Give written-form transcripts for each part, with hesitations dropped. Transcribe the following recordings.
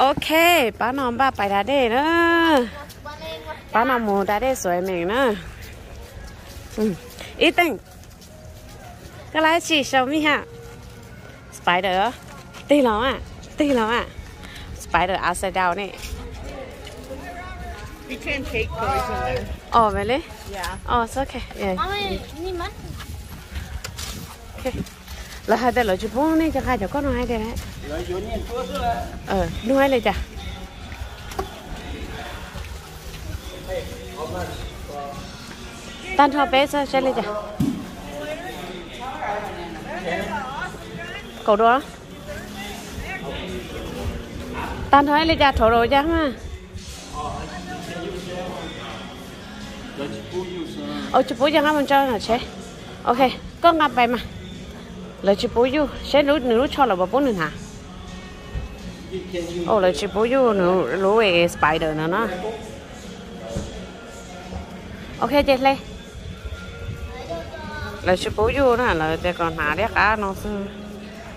ok bà nòng bà phải đá đê nữa bà nòng mù đá đê sưởi mình nữa ít tinh cái lái chỉ sao mi ha spider tì lắm à spider upside down nè You can take toys in there. oh really Yeah. oh it's okay yeah Mama, okay là hai tay là chụp bông này cho hai cháu con nó hai tay đấy nuôi lên chả tan thọ bé sao chơi lên chả cậu đó tan thọ lên chả thổ rồi chả mà chụp bố chẳng mình cho là chế ok con ngập bài mà lời chụp bố du sẽ nữ cho là bố nữa hả lời chụp bố du nữ về spider nữa nó ok chết lên lời chụp bố du đó là để còn hả đấy cả nó sư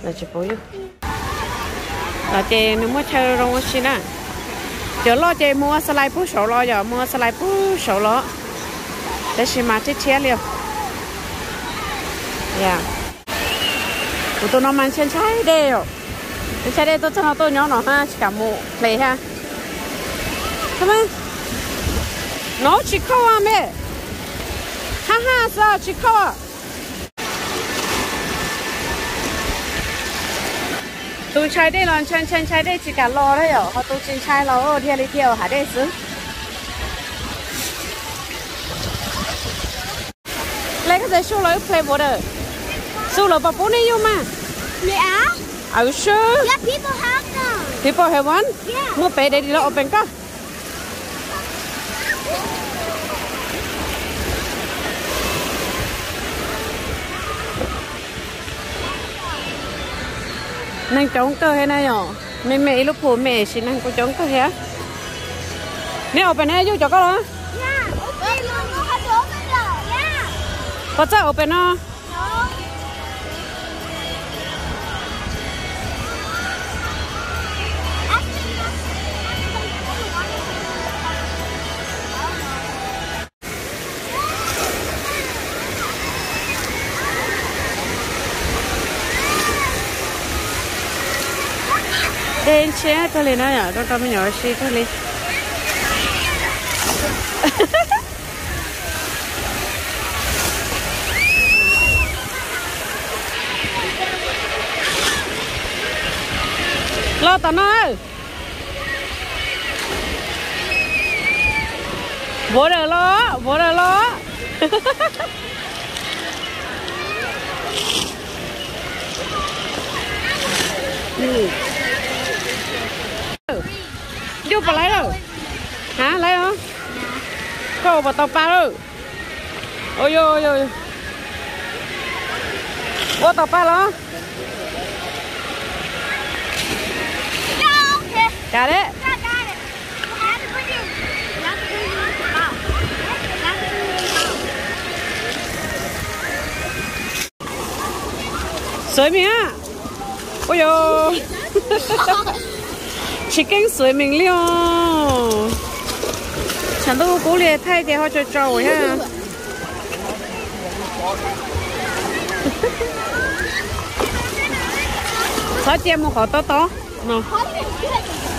lời chụp bố du là chơi nếu muốn chơi rong xin à chờ lo chơi mua slide bút sổ lo giờ mua slide bút sổ lo để xem mà chết chết liền yeah tụi nó mang chân trái đều trái đây tôi cho tôi nhỏ nó ha chỉ cả một play ha come on nó chỉ câu à mẹ ha ha sao chỉ câu à tụi trái đây là chân trái đây chỉ cả lo đấy họ tụi chân trái lo theo đi theo hả đây xứ lấy cái gì số lấy play bộ đời số lấy bắp bún này yêu mà yeah. Are you sure? Yeah, people have them. People have one? Yeah. Mua bé để đi lo open ka? Nàng chống cơ hay này nhở? Mẹ lúc phụ mẹ xin nàng có chống cơ hả? Nè open này vô cho con đó. Yeah. Open luôn, nó không được open rồi. Yeah. Có chắc open nó? Đến chế thôi lên đó nhở, đâu tao mới nhỏ xí thôi lên. Lo tao nói. Bố đời lo. Vô bà lấy rồi hả lấy hả cô bà tàu pa rồi ôi ôi ô tàu pa đó cả đấy sới mình á ôi ôi chicken sủi mình liêu chẳng đâu cố liệt thay thì họ cho trâu ha sao chị mua khó to nè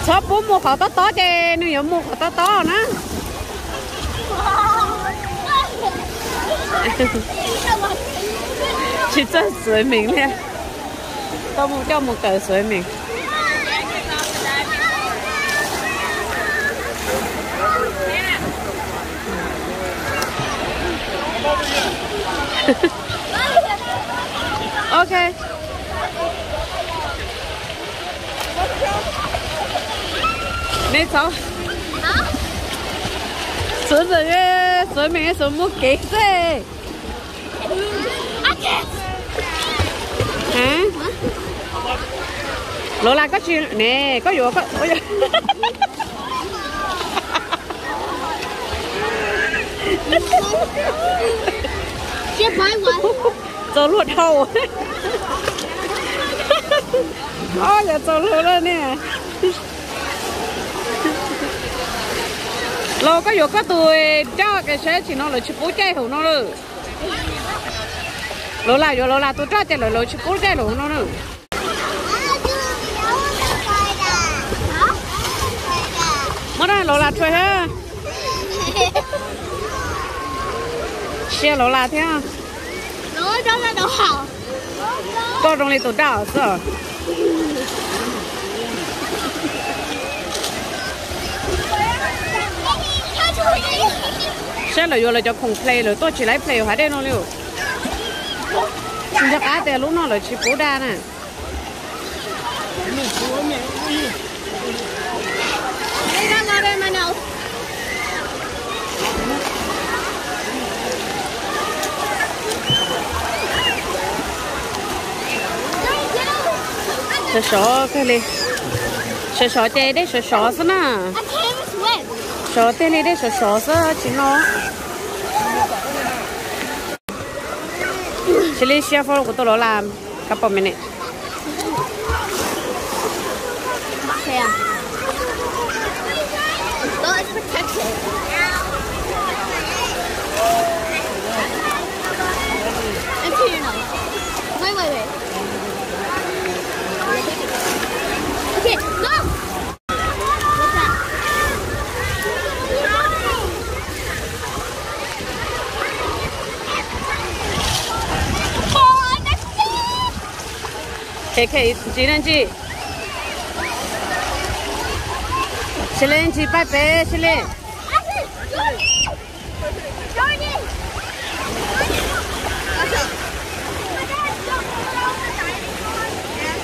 sao bố mua khó to chị nếu mua khó to nữa chị真sủi mình liêu tao mua cho một cỡ sủi mình ok nè cháu xuống rồi xuống mình xuống mua kế thế hả lỗ là có chuyện nè có vụ có Chưa phải quá. Cho luôn đầu. Ôi giờ cho luôn lên nè. Lô có vô có tôi cho cái xe chỉ nó là chỉ bố chạy hổ nó rồi. Lô là tôi cho chạy là chỉ bố chạy hổ nó rồi. Mất rồi lô là chơi ha. Xe lô là thế à? Lô trong là đồ hảo. Có trong này tôi đào sao? Sẽ là vô là cho cùng play rồi tôi chỉ lấy play phải đây nó liệu. Xin cho cá tiền lúc nó là chỉ cố đa nè. Sợ sợ cái này. Sợ sợ chơi đấy sợ sợ sao nè. Sợ tên này đấy sợ sợ sao chỉ nó. Chỉ lấy xe phô của tôi nó làm các bạn mình này. Yeah. Well, it's protected. Into your nose. Wait. Okay, go! What's that? Oh, that's it! Okay, chỉ nên chị. Chị lên chị bắt bé chị lên.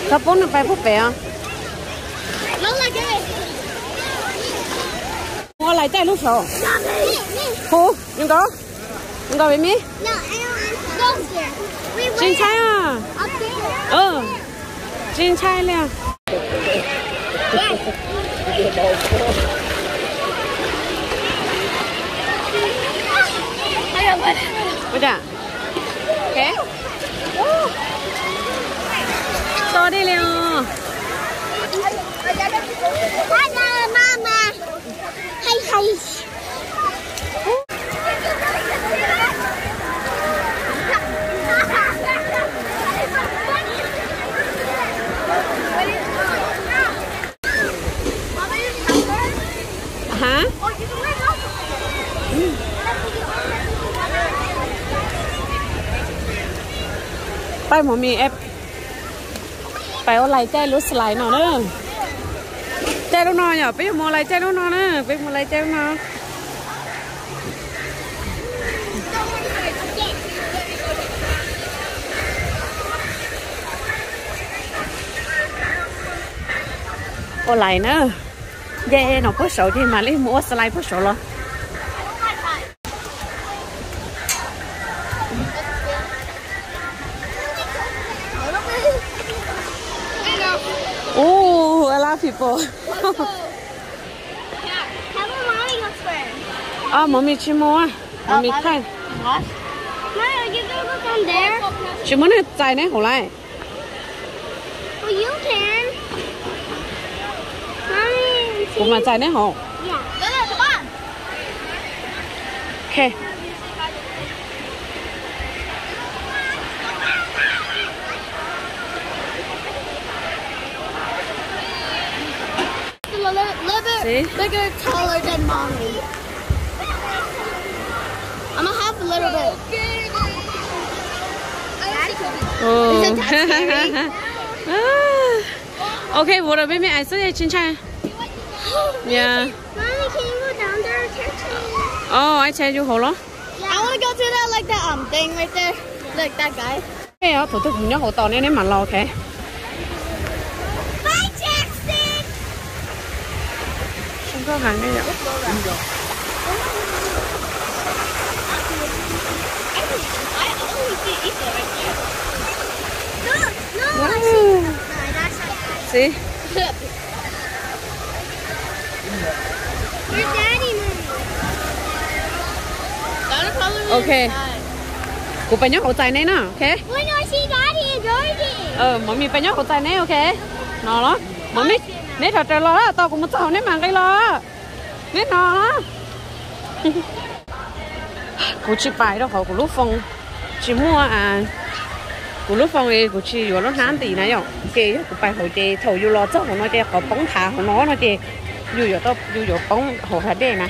Có bốn nó bay phút bé à? Mua lại chạy lúc sau. Hú, đừng có với mi. Chín chai à? Chín chai liền. Bây giờ okay. To đi liền. Hello, Mama. Hey. Hả? Bay một mình ép. Bay ở lại chơi lúc lại nó nữa. Chơi lúc nào nhở? Bây giờ mua lại chơi lúc nào nữa? Bây giờ mua lại chơi lúc nào? Ở lại nữa. Dê nó có sổ thì mà lấy mua slide có sổ lo. Oh, a lot of people. Oh, mommy chỉ mua. Mommy khai. What? No, you gotta go down there. Chỉ muốn hết chạy này, hồi lại. Well, you can. Mommy. Cũng mà chạy này hổ. Yeah. Come on. Okay. A little bit bigger, taller than Mommy. I'm gonna have a little bit. Oh. Isn't that scary? Okay, what about me? I said chín chai. Yeah. Mommy, can you go down there? Oh, I tell you, hold on. Yeah. I want to go to that like that thing right there. Like that guy. Okay, thủ tục nhớ hỗ trợ nên mà lo okay. Bye, Jackson. Không có hàng đây ạ. See? Your daddy, Mommy. Okay. Cô phải nhớ hỗ trợ này nè, okay? When I see daddy and Georgie. Mommy phải nhớ hỗ trợ này, okay? Nó đó. Mommy, nếu thật lo đó, tao cũng muốn tao nếu mà cái lo. Nếu nó đó. cụ chỉ bài đó họ cụ lúc phong chỉ mua cụ lúc phong thì cụ chỉ vô nó hán tỷ này rồi kì cụ bài họ chỉ thầu vô lo chắc họ nói chỉ họ bóng thả họ nó chỉ vô vô đó vô bóng họ hạt đen nè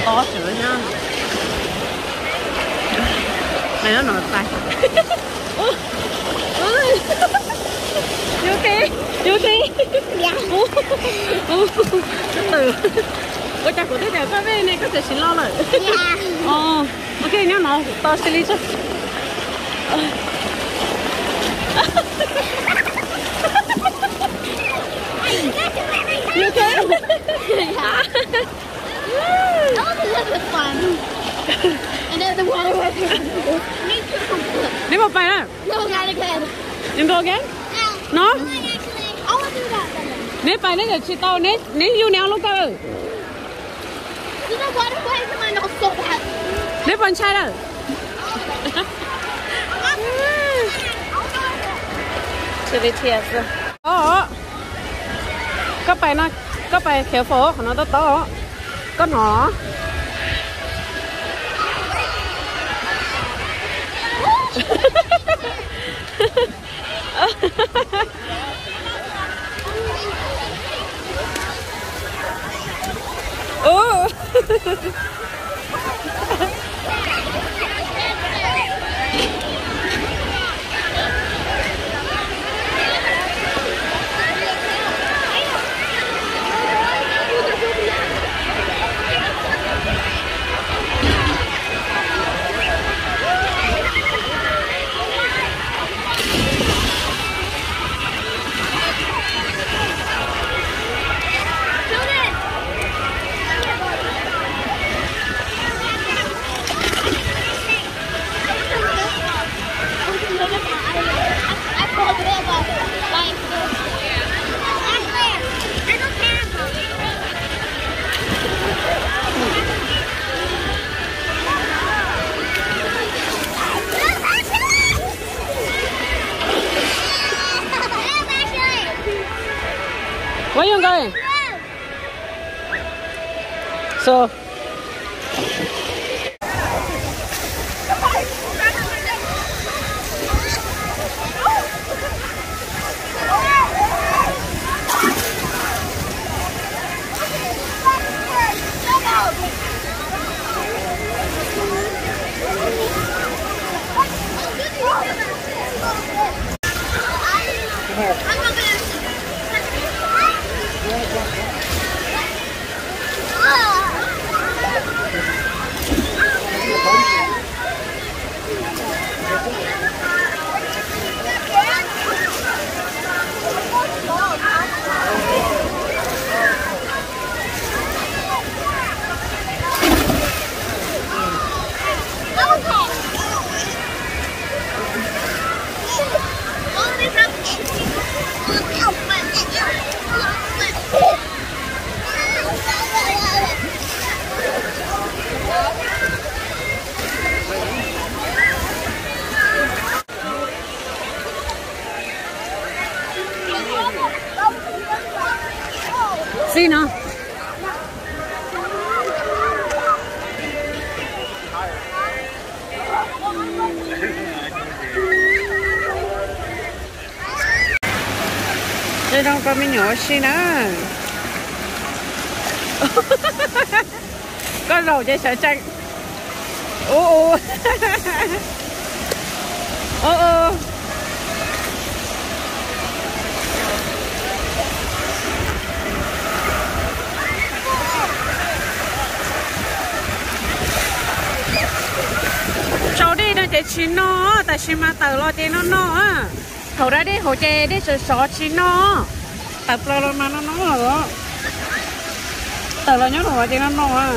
to chữ nha này nó nổi tay vô đi dạ từ cô chắc của thế nào có về này có thể xin lo rồi dạ ok nhá nó to xử lý cho you okay? Yeah. That was a little bit fun. And then the water was Đi một bài nữa. No, not again. You go again? No? I want to do that then. Nếu bài nữa thì tao nếu yêu nhau lúc tao. You know water waves in my nose so bad. Nếu bạn trai đâu? Chưa đi thiệt rồi. Có bài khéo phố của nó to có nó Where you going? So. See now. Đây đâu có mấy nhỏ xí nữa. Có rồi chơi sợ tranh. Ô. Cháu đi nó chạy chín nó, tại sao mà tờ lo chạy nó á. Thầu ra đi hồ chạy đi rồi xó chín nó. Tập lo mà nó rồi. Tờ lo nhớ hồ chạy nó á.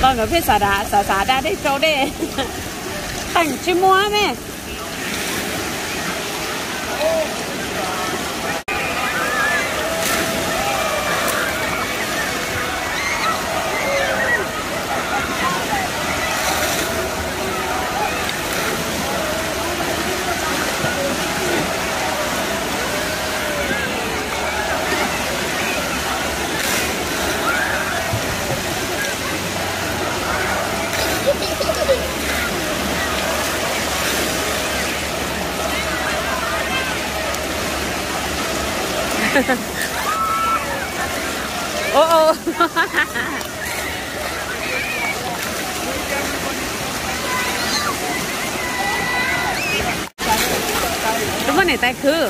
Con ở phía xả đá đi cháu đi. Thành chứ mua nè. ô ô đúng rồi này tay khứ